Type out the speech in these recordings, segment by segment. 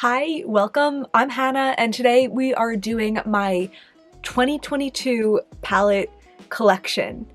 Hi, welcome. I'm Hannah, and today we are doing my 2022 palette collection.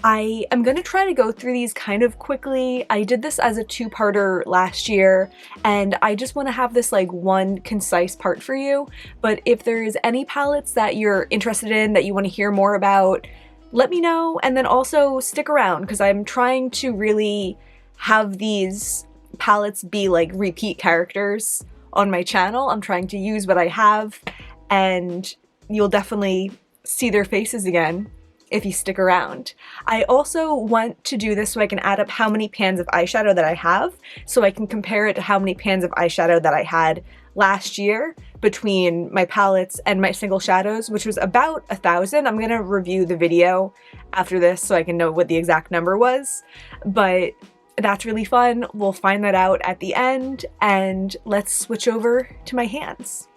I am going to try to go through these kind of quickly. I did this as a two-parter last year, and I just want to have this like one concise part for you. But if there's any palettes that you're interested in, that you want to hear more about, let me know, and then also stick around because I'm trying to really have these palettes be like repeat characters on my channel. I'm trying to use what I have, and you'll definitely see their faces again if you stick around. I also want to do this so I can add up how many pans of eyeshadow that I have, so I can compare it to how many pans of eyeshadow that I had last year between my palettes and my single shadows, which was about 1,000. I'm gonna review the video after this so I can know what the exact number was, but that's really fun. We'll find that out at the end, and let's switch over to my hands.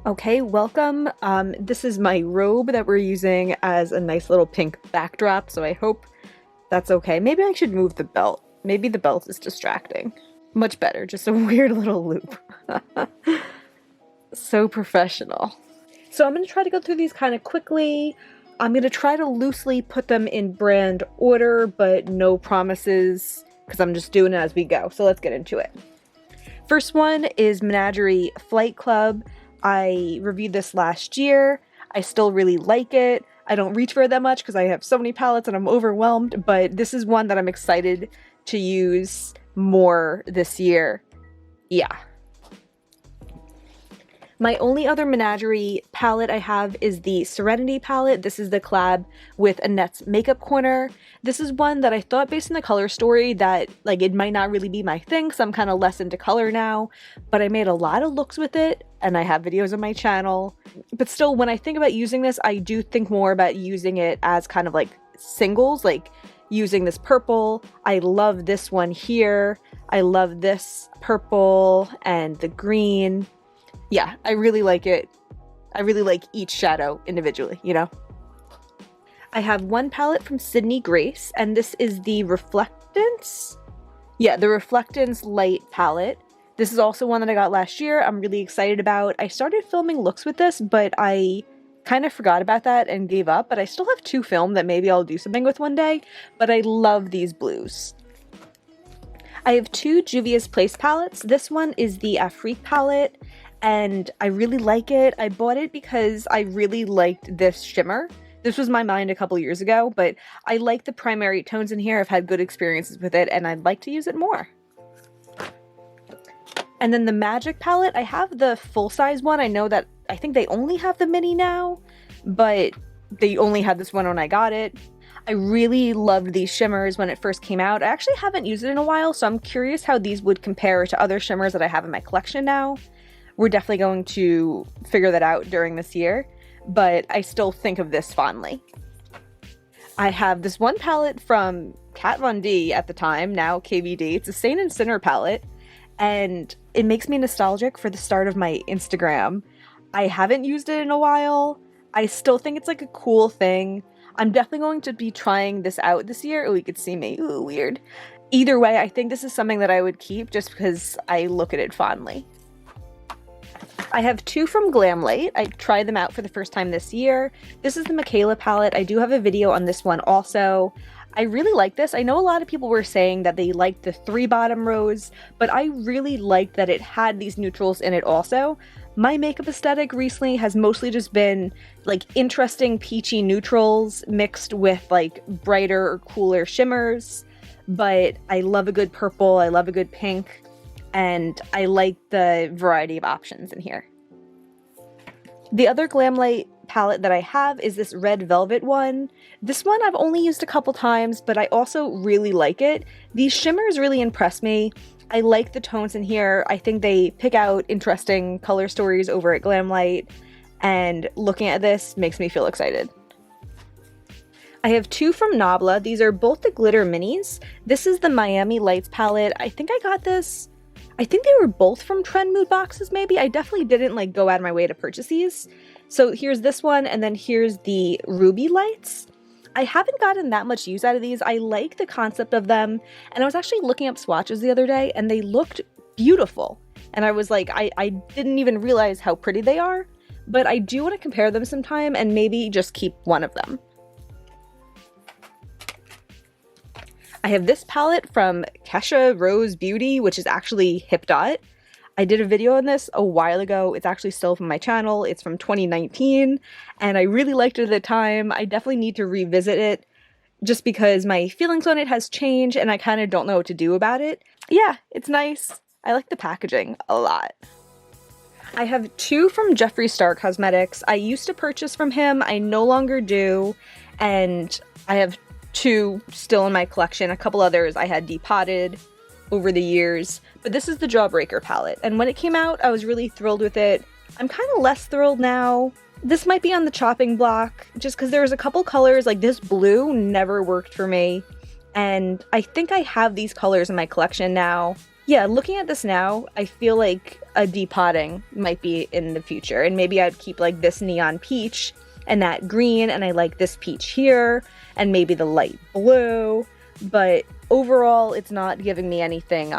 Okay, welcome. This is my robe that we're using as a nice little pink backdrop, so I hope that's okay. Maybe I should move the belt. Maybe the belt is distracting. Much better, just a weird little loop. So professional. So I'm gonna try to go through these kind of quickly. I'm gonna try to loosely put them in brand order, but no promises, because I'm just doing it as we go. So let's get into it. First one is Menagerie Flight Club. I reviewed this last year. I still really like it. I don't reach for it that much because I have so many palettes and I'm overwhelmed, but this is one that I'm excited to use more this year. Yeah. My only other Menagerie palette I have is the Serenity palette. This is the collab with Annette's Makeup Corner. This is one that I thought, based on the color story, that like it might not really be my thing, so I'm kind of less into color now, but I made a lot of looks with it and I have videos on my channel. But still, when I think about using this, I do think more about using it as kind of like singles, like using this purple. I love this one here. I love this purple and the green. Yeah, I really like it. I really like each shadow individually, you know? I have one palette from Sydney Grace, and this is the Reflectance? Yeah, the Reflectance Light palette. This is also one that I got last year. I'm really excited about. I started filming looks with this, but I kind of forgot about that and gave up, but I still have two filmed that maybe I'll do something with one day, but I love these blues. I have two Juvia's Place palettes. This one is the Afrique palette, and I really like it. I bought it because I really liked this shimmer. This was my mind a couple years ago, but I like the primary tones in here. I've had good experiences with it, and I'd like to use it more. And then the Magic palette, I have the full-size one. I think they only have the mini now, but they only had this one when I got it. I really loved these shimmers when it first came out. I actually haven't used it in a while, so I'm curious how these would compare to other shimmers that I have in my collection now. We're definitely going to figure that out during this year, but I still think of this fondly. I have this one palette from Kat Von D at the time, now KVD. It's a Saint and Sinner palette, and it makes me nostalgic for the start of my Instagram. I haven't used it in a while. I still think it's like a cool thing. I'm definitely going to be trying this out this year. Oh, you could see me. Ooh, weird. Either way, I think this is something that I would keep just because I look at it fondly. I have two from Glamlight. I tried them out for the first time this year. This is the Michaela palette. I do have a video on this one also. I really like this. I know a lot of people were saying that they liked the 3 bottom rows, but I really liked that it had these neutrals in it also. My makeup aesthetic recently has mostly just been like interesting peachy neutrals mixed with like brighter or cooler shimmers, but I love a good purple, I love a good pink, and I like the variety of options in here. The other Glamlight palette that I have is this Red Velvet one. This one I've only used a couple times, but I also really like it. These shimmers really impress me. I like the tones in here. I think they pick out interesting color stories over at Glamlight, and looking at this makes me feel excited. I have two from Nabla. These are both the glitter minis. This is the Miami Lights palette. I think they were both from Trend Mood boxes, maybe. I definitely didn't like go out of my way to purchase these. So here's this one, and then here's the Ruby Lights. I haven't gotten that much use out of these. I like the concept of them, and I was actually looking up swatches the other day, and they looked beautiful. and I was like, I didn't even realize how pretty they are, but I do want to compare them sometime and maybe just keep one of them. I have this palette from Kesha Rose Beauty, which is actually Hip Dot. I did a video on this a while ago. It's actually still from my channel. It's from 2019, and I really liked it at the time. I definitely need to revisit it just because my feelings on it has changed and I kind of don't know what to do about it. Yeah, it's nice. I like the packaging a lot. I have two from Jeffree Star Cosmetics. I used to purchase from him. I no longer do, and I have two still in my collection. A couple others I had depotted over the years, but this is the Jawbreaker palette, and when it came out I was really thrilled with it. I'm kind of less thrilled now. This might be on the chopping block just because there was a couple colors, like this blue never worked for me, and I think I have these colors in my collection now. Yeah, looking at this now, I feel like a depotting might be in the future, and maybe I'd keep like this neon peach and that green, and I like this peach here, and maybe the light blue, but overall it's not giving me anything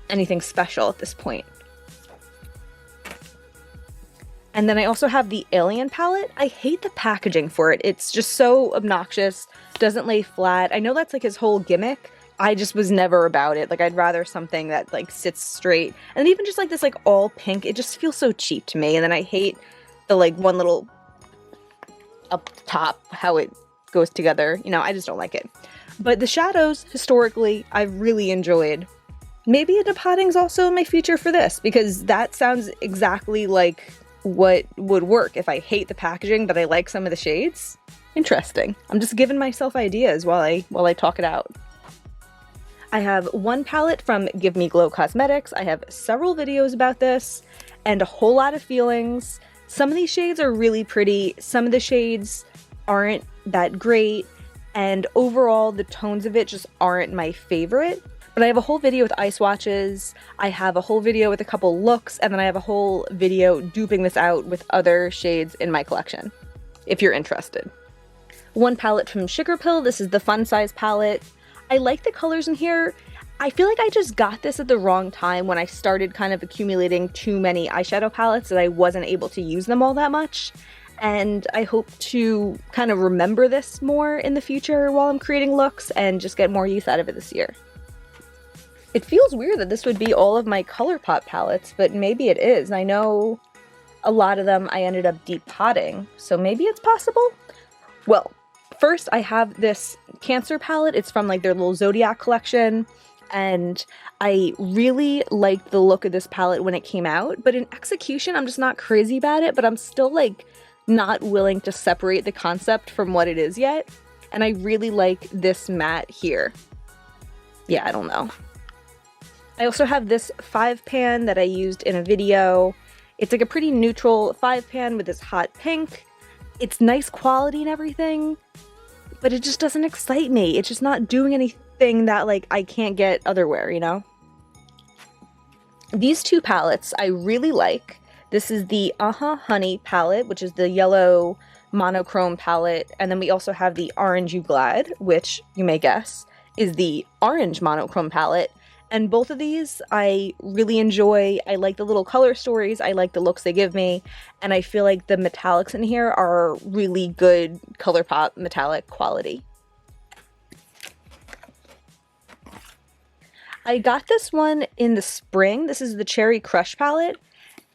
anything special at this point. And then I also have the Alien palette. I hate the packaging for it. It's just so obnoxious, doesn't lay flat. I know that's like his whole gimmick. I just was never about it. Like, I'd rather something that like sits straight. And even just like this like all pink, it just feels so cheap to me. And then I hate the like one little up top, how it goes together. You know, I just don't like it. But the shadows, historically, I've really enjoyed. Maybe a depotting's also in my future for this, because that sounds exactly like what would work if I hate the packaging but I like some of the shades. Interesting. I'm just giving myself ideas while I talk it out. I have one palette from Give Me Glow Cosmetics. I have several videos about this and a whole lot of feelings. Some of these shades are really pretty, some of the shades aren't that great, and overall the tones of it just aren't my favorite. But I have a whole video with eye swatches, I have a whole video with a couple looks, and then I have a whole video duping this out with other shades in my collection, if you're interested. One palette from Sugar Pill. This is the Fun Size palette. I like the colors in here. I feel like I just got this at the wrong time when I started kind of accumulating too many eyeshadow palettes that I wasn't able to use them all that much. And I hope to kind of remember this more in the future while I'm creating looks and just get more use out of it this year. It feels weird that this would be all of my ColourPop palettes, but maybe it is. I know a lot of them I ended up depotting, so maybe it's possible? Well, first I have this Cancer palette. It's from like their little Zodiac collection, and I really liked the look of this palette when it came out, but in execution I'm just not crazy about it, but I'm still like not willing to separate the concept from what it is yet, and I really like this matte here. Yeah, I don't know. I also have this 5-pan that I used in a video. It's like a pretty neutral 5-pan with this hot pink. It's nice quality and everything, but it just doesn't excite me. It's just not doing anything that like I can't get otherwhere, you know? These two palettes I really like. This is the Ahhhh Honey palette, which is the yellow monochrome palette, and then we also have the Orange You Glad, which you may guess is the orange monochrome palette. And both of these I really enjoy. I like the little color stories, I like the looks they give me, and I feel like the metallics in here are really good ColourPop metallic quality. I got this one in the spring. This is the Cherry Crush palette.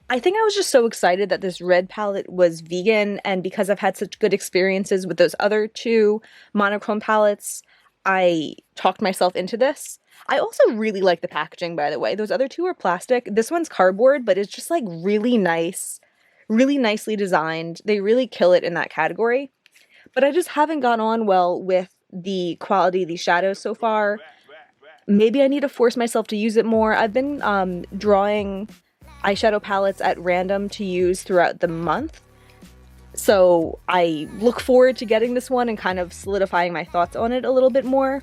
I think I was just so excited that this red palette was vegan, and because I've had such good experiences with those other two monochrome palettes, I talked myself into this. I also really like the packaging, by the way. Those other two are plastic. This one's cardboard, but it's just like really nice, really nicely designed. They really kill it in that category. But I just haven't gone on well with the quality of these shadows so far. Maybe I need to force myself to use it more. I've been drawing eyeshadow palettes at random to use throughout the month. So I look forward to getting this one and kind of solidifying my thoughts on it a little bit more.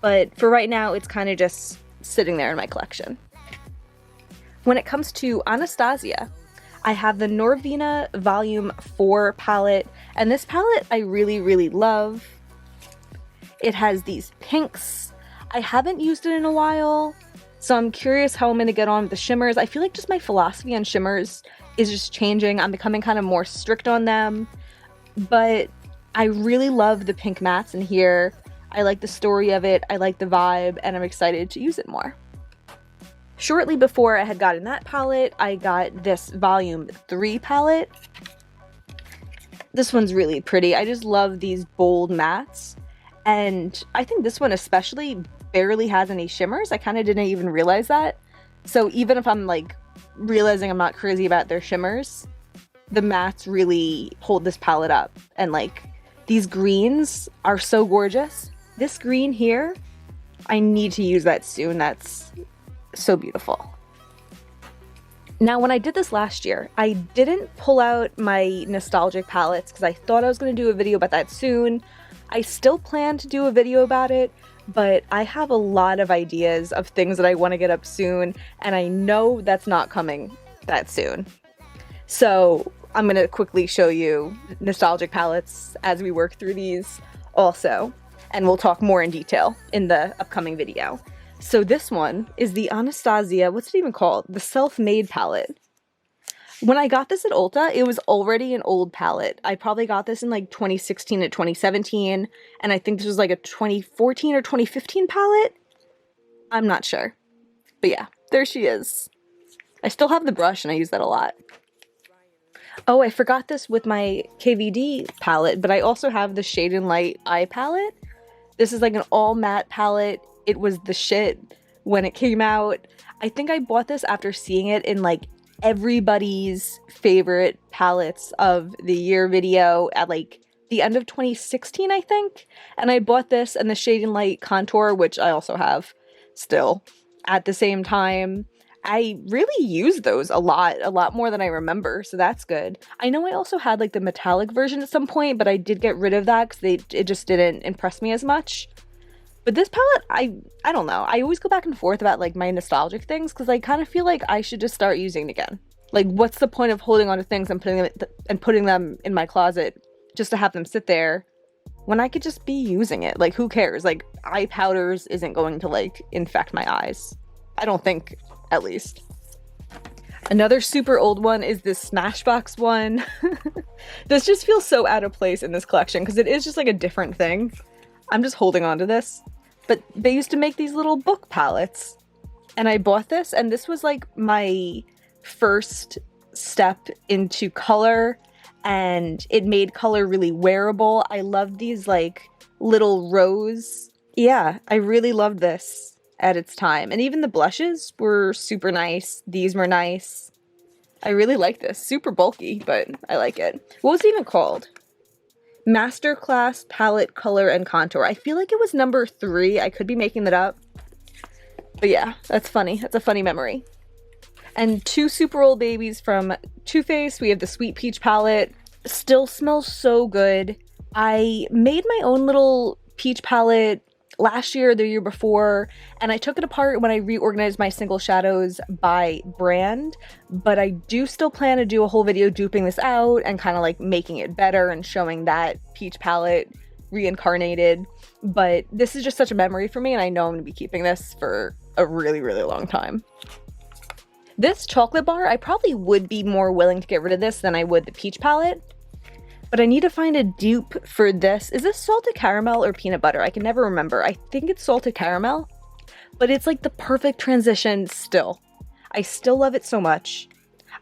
But for right now, it's kind of just sitting there in my collection. When it comes to Anastasia, I have the Norvina Volume 4 palette, and this palette I really, really love. It has these pinks. I haven't used it in a while, So I'm curious how I'm going to get on with the shimmers. I feel like just my philosophy on shimmers is just changing. I'm becoming kind of more strict on them, but I really love the pink mattes in here. I like the story of it, I like the vibe, and I'm excited to use it more. Shortly before I had gotten that palette, I got this volume 3 palette. This one's really pretty. I just love these bold mattes, and I think this one especially barely has any shimmers. I kind of didn't even realize that. So even if I'm like realizing I'm not crazy about their shimmers, the mattes really hold this palette up. And like, these greens are so gorgeous. This green here, I need to use that soon. That's so beautiful. Now, when I did this last year, I didn't pull out my nostalgic palettes because I thought I was going to do a video about that soon. I still plan to do a video about it, but I have a lot of ideas of things that I want to get up soon, and I know that's not coming that soon. So I'm going to quickly show you nostalgic palettes as we work through these also, and we'll talk more in detail in the upcoming video. So this one is the Anastasia, what's it even called? The Self-Made palette. When I got this at Ulta, it was already an old palette. I probably got this in like 2016 to 2017, and I think this was like a 2014 or 2015 palette. I'm not sure. But yeah, there she is. I still have the brush and I use that a lot. Oh, I forgot this with my KVD palette, but I also have the Shade and Light eye palette. This is like an all matte palette. It was the shit when it came out. I think I bought this after seeing it in like everybody's favorite palettes of the year video at like the end of 2016, I think. And I bought this and the Shade and Light contour, which I also have still at the same time. I really used those a lot more than I remember, so that's good. I know I also had like the metallic version at some point, but I did get rid of that because it just didn't impress me as much. But this palette, I don't know. I always go back and forth about like my nostalgic things because I kind of feel like I should just start using it again. Like, what's the point of holding on to things and putting them in my closet just to have them sit there when I could just be using it? Like, who cares? Like, eye powders isn't going to like infect my eyes. I don't think, at least. Another super old one is this Smashbox one. This just feels so out of place in this collection because it is just like a different thing. I'm just holding on to this. But they used to make these little book palettes. And I bought this, and this was like my first step into color, and it made color really wearable. I loved these like little rose. Yeah, I really loved this at its time. And even the blushes were super nice. These were nice. I really like this. Super bulky, but I like it. What was it even called? Masterclass Palette Color and Contour. I feel like it was number 3. I could be making that up. But yeah, that's funny. That's a funny memory. And 2 super old babies from Too Faced. We have the Sweet Peach palette. Still smells so good. I made my own little peach palette last year or the year before, and I took it apart when I reorganized my single shadows by brand, but I do still plan to do a whole video duping this out and kind of like making it better and showing that peach palette reincarnated. But this is just such a memory for me, and I know I'm going to be keeping this for a really, really long time. This chocolate bar, I probably would be more willing to get rid of this than I would the peach palette. But I need to find a dupe for this. Is this salted caramel or peanut butter? I can never remember. I think it's salted caramel, but it's like the perfect transition still. I still love it so much.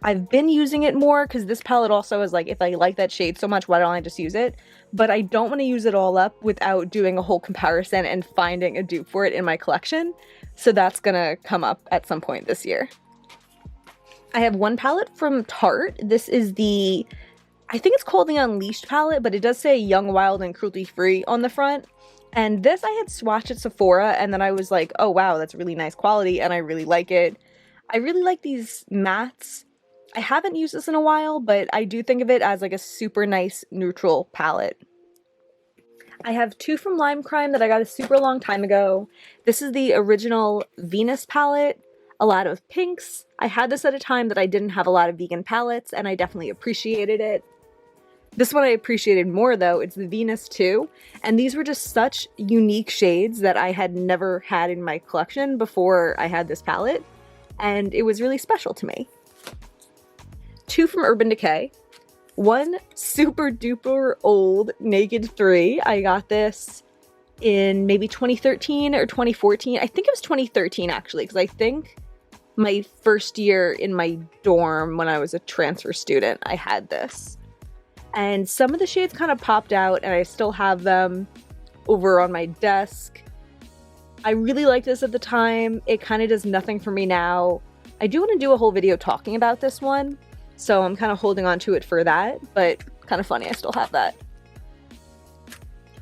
I've been using it more because this palette also is like, if I like that shade so much, why don't I just use it? But I don't want to use it all up without doing a whole comparison and finding a dupe for it in my collection. So that's gonna come up at some point this year. I have one palette from Tarte. This is the, I think it's called the Unleashed palette, but it does say Young, Wild, and Cruelty Free on the front. And this I had swatched at Sephora, and then I was like, oh wow, that's really nice quality, and I really like it. I really like these mattes. I haven't used this in a while, but I do think of it as like a super nice neutral palette. I have 2 from Lime Crime that I got a super long time ago. This is the original Venus palette. A lot of pinks. I had this at a time that I didn't have a lot of vegan palettes, and I definitely appreciated it. This one I appreciated more though, it's the Venus 2, and these were just such unique shades that I had never had in my collection before I had this palette, and it was really special to me. 2 from Urban Decay, 1 super duper old Naked 3. I got this in maybe 2013 or 2014. I think it was 2013 actually, because I think my first year in my dorm when I was a transfer student, I had this. And some of the shades kind of popped out and I still have them over on my desk. I really liked this at the time. It kind of does nothing for me now. I do want to do a whole video talking about this one, so I'm kind of holding on to it for that, but kind of funny I still have that.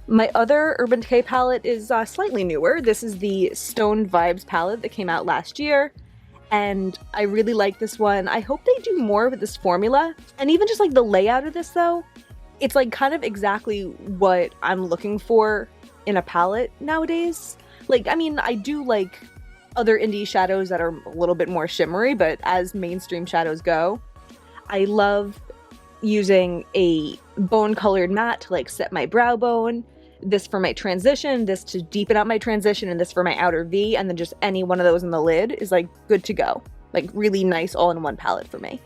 My other Urban Decay palette is slightly newer. This is the Stone Vibes palette that came out last year, and I really like this one. I hope they do more with this formula, and even just like the layout of this though, it's like kind of exactly what I'm looking for in a palette nowadays. Like, I mean, I do like other indie shadows that are a little bit more shimmery, but as mainstream shadows go, I love using a bone colored matte to like set my brow bone, this for my transition, this to deepen out my transition, and this for my outer V, and then just any one of those in the lid is like good to go. Like really nice all-in-one palette for me.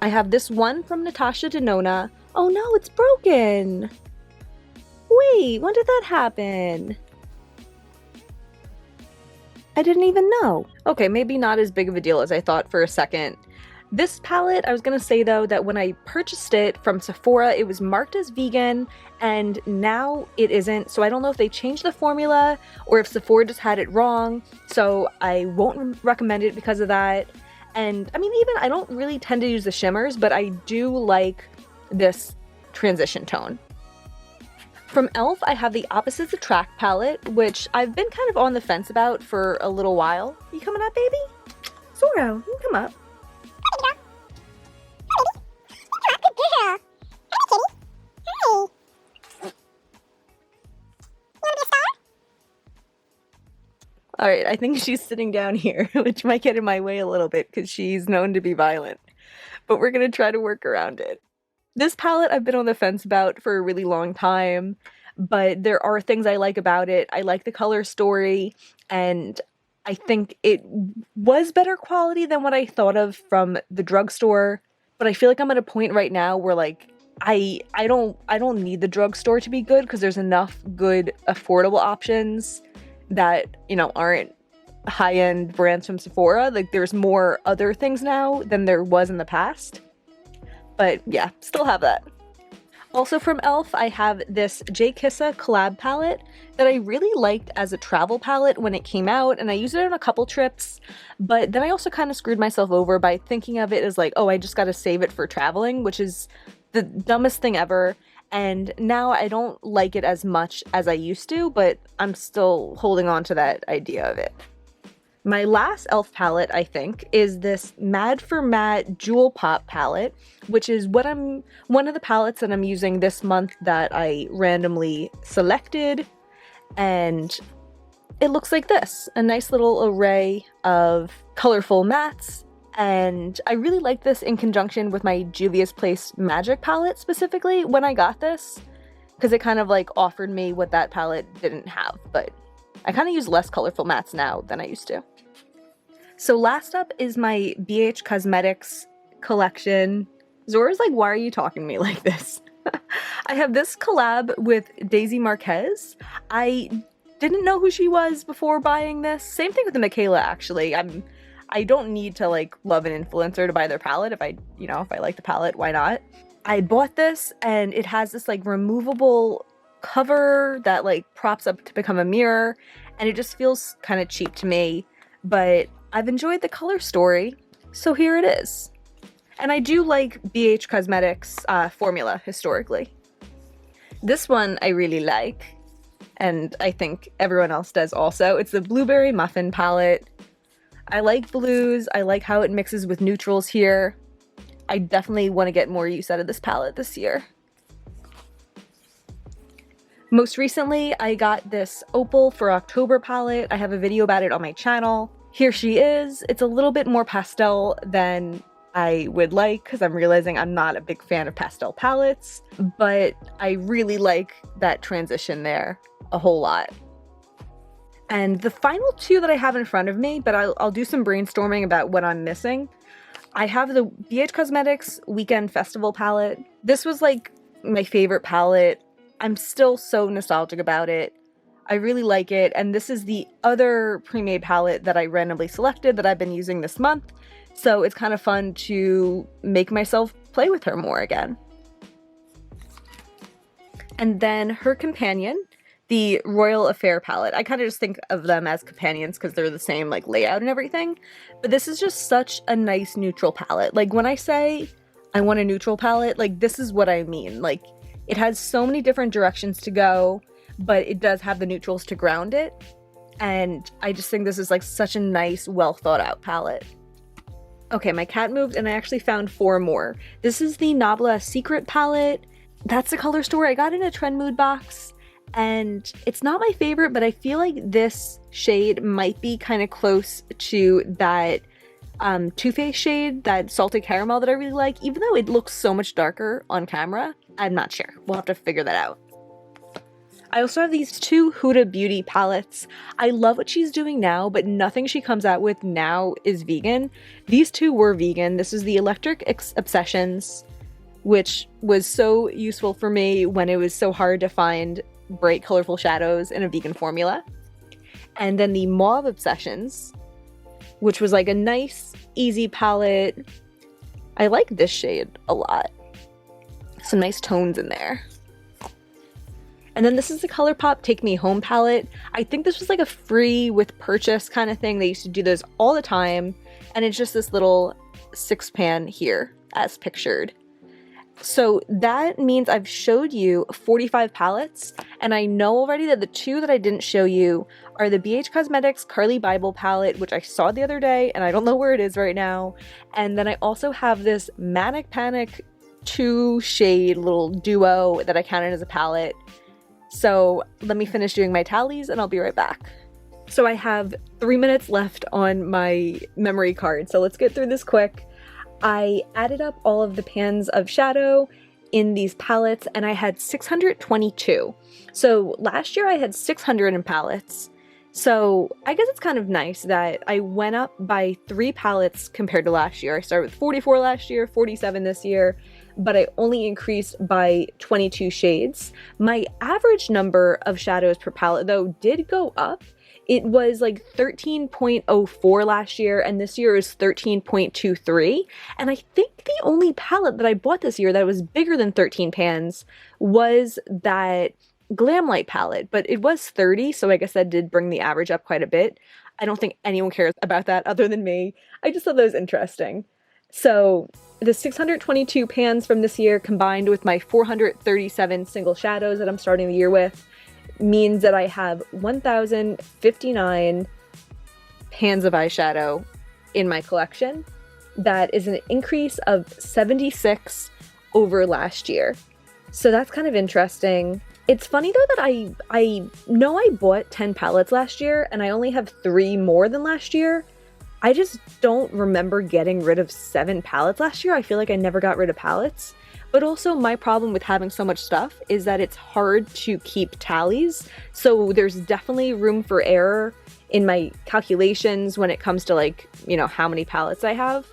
I have this one from Natasha Denona. Oh no, it's broken! Wait, when did that happen? I didn't even know. Okay, maybe not as big of a deal as I thought for a second. This palette, I was gonna say though that when I purchased it from Sephora, it was marked as vegan, and now it isn't, so I don't know if they changed the formula or if Sephora just had it wrong, so I won't recommend it because of that. And I mean, even I don't really tend to use the shimmers, but I do like this transition tone. From e.l.f. I have the Opposites Attract palette, which I've been kind of on the fence about for a little while. You coming up, baby? Zoro, you can come up. Alright, I think she's sitting down here, which might get in my way a little bit because she's known to be violent. But we're gonna try to work around it. This palette I've been on the fence about for a really long time, but there are things I like about it. I like the color story, and I think it was better quality than what I thought of from the drugstore, but I feel like I'm at a point right now where like I don't need the drugstore to be good because there's enough good affordable options that, you know, aren't high-end brands from Sephora. Like there's more other things now than there was in the past. But yeah, still have that. Also from e.l.f. I have this J. Kissa collab palette that I really liked as a travel palette when it came out, and I used it on a couple trips, but then I also kind of screwed myself over by thinking of it as like, oh, I just gotta save it for traveling, which is the dumbest thing ever, and now I don't like it as much as I used to, but I'm still holding on to that idea of it. My last e.l.f. palette, I think, is this Mad for Matte Jewel Pop palette, which is one of the palettes that I'm using this month that I randomly selected, and it looks like this. A nice little array of colorful mattes, and I really like this in conjunction with my Juvia's Place Magic palette specifically when I got this, because it kind of like offered me what that palette didn't have, but I kind of use less colorful mattes now than I used to. So last up is my BH Cosmetics collection. Zora's like, why are you talking to me like this? I have this collab with Daisy Marquez. I didn't know who she was before buying this. Same thing with the Michaela, actually. I don't need to like love an influencer to buy their palette. If I like the palette, why not? I bought this and it has this like removable cover that like props up to become a mirror, and it just feels kind of cheap to me, but I've enjoyed the color story, so here it is. And I do like BH Cosmetics formula historically. This one I really like, and I think everyone else does also. It's the Blueberry Muffin palette. I like blues, I like how it mixes with neutrals here. I definitely want to get more use out of this palette this year. Most recently, I got this Opal for October palette. I have a video about it on my channel. Here she is. It's a little bit more pastel than I would like, because I'm realizing I'm not a big fan of pastel palettes, but I really like that transition there a whole lot. And the final two that I have in front of me, but I'll do some brainstorming about what I'm missing. I have the BH Cosmetics Weekend Festival palette. This was like my favorite palette. I'm still so nostalgic about it. I really like it, and this is the other pre-made palette that I randomly selected that I've been using this month, so it's kind of fun to make myself play with her more again. And then her companion, the Royal Affair palette. I kind of just think of them as companions because they're the same like layout and everything, but this is just such a nice neutral palette. Like when I say I want a neutral palette, like this is what I mean. Like it has so many different directions to go, but it does have the neutrals to ground it, and I just think this is like such a nice, well thought out palette. Okay, my cat moved and I actually found 4 more. This is the Nabla Secret palette. That's the color store. I got in a Trend Mood box, and it's not my favorite, but I feel like this shade might be kind of close to that Too Faced shade, that Salted Caramel that I really like, even though it looks so much darker on camera. I'm not sure. We'll have to figure that out. I also have these 2 Huda Beauty palettes. I love what she's doing now, but nothing she comes out with now is vegan. These 2 were vegan. This is the Electric Obsessions, which was so useful for me when it was so hard to find bright, colorful shadows in a vegan formula. And then the Mauve Obsessions, which was like a nice, easy palette. I like this shade a lot. Some nice tones in there. And then this is the ColourPop Take Me Home palette. I think this was like a free with purchase kind of thing. They used to do those all the time. And it's just this little 6-pan here as pictured. So that means I've showed you 45 palettes. And I know already that the 2 that I didn't show you are the BH Cosmetics Carly Bible palette, which I saw the other day and I don't know where it is right now. And then I also have this Manic Panic 2-shade little duo that I counted as a palette. So let me finish doing my tallies and I'll be right back. So I have 3 minutes left on my memory card, so let's get through this quick. I added up all of the pans of shadow in these palettes and I had 622. So last year I had 600 in palettes. So I guess it's kind of nice that I went up by 3 palettes compared to last year. I started with 44 last year, 47 this year, but I only increased by 22 shades. My average number of shadows per palette, though, did go up. It was like 13.04 last year, and this year is 13.23. And I think the only palette that I bought this year that was bigger than 13 pans was that Glamlight palette, but it was 30, so I guess that did bring the average up quite a bit. I don't think anyone cares about that other than me. I just thought that was interesting. So the 622 pans from this year combined with my 437 single shadows that I'm starting the year with means that I have 1,059 pans of eyeshadow in my collection. That is an increase of 76 over last year. So that's kind of interesting. It's funny though that I know I bought 10 palettes last year and I only have 3 more than last year. I just don't remember getting rid of 7 palettes last year. I feel like I never got rid of palettes. But also my problem with having so much stuff is that it's hard to keep tallies. So there's definitely room for error in my calculations when it comes to like, you know, how many palettes I have.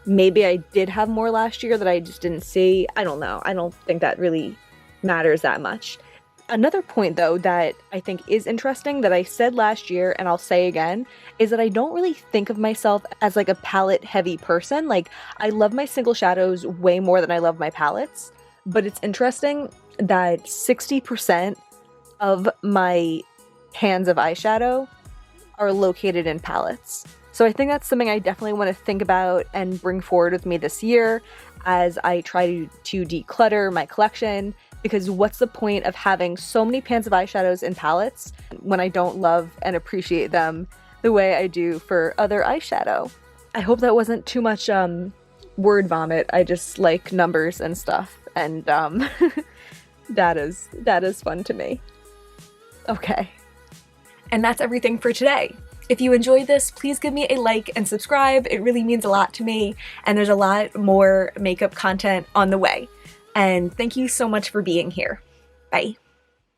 Maybe I did have more last year that I just didn't see. I don't know. I don't think that really matters that much. Another point though that I think is interesting that I said last year and I'll say again is that I don't really think of myself as like a palette heavy person. Like I love my single shadows way more than I love my palettes, but it's interesting that 60% of my pans of eyeshadow are located in palettes. So I think that's something I definitely want to think about and bring forward with me this year as I try to declutter my collection. Because what's the point of having so many pans of eyeshadows and palettes when I don't love and appreciate them the way I do for other eyeshadow? I hope that wasn't too much word vomit. I just like numbers and stuff, and that is fun to me. Okay. And that's everything for today. If you enjoyed this, please give me a like and subscribe. It really means a lot to me, and there's a lot more makeup content on the way. And thank you so much for being here. Bye.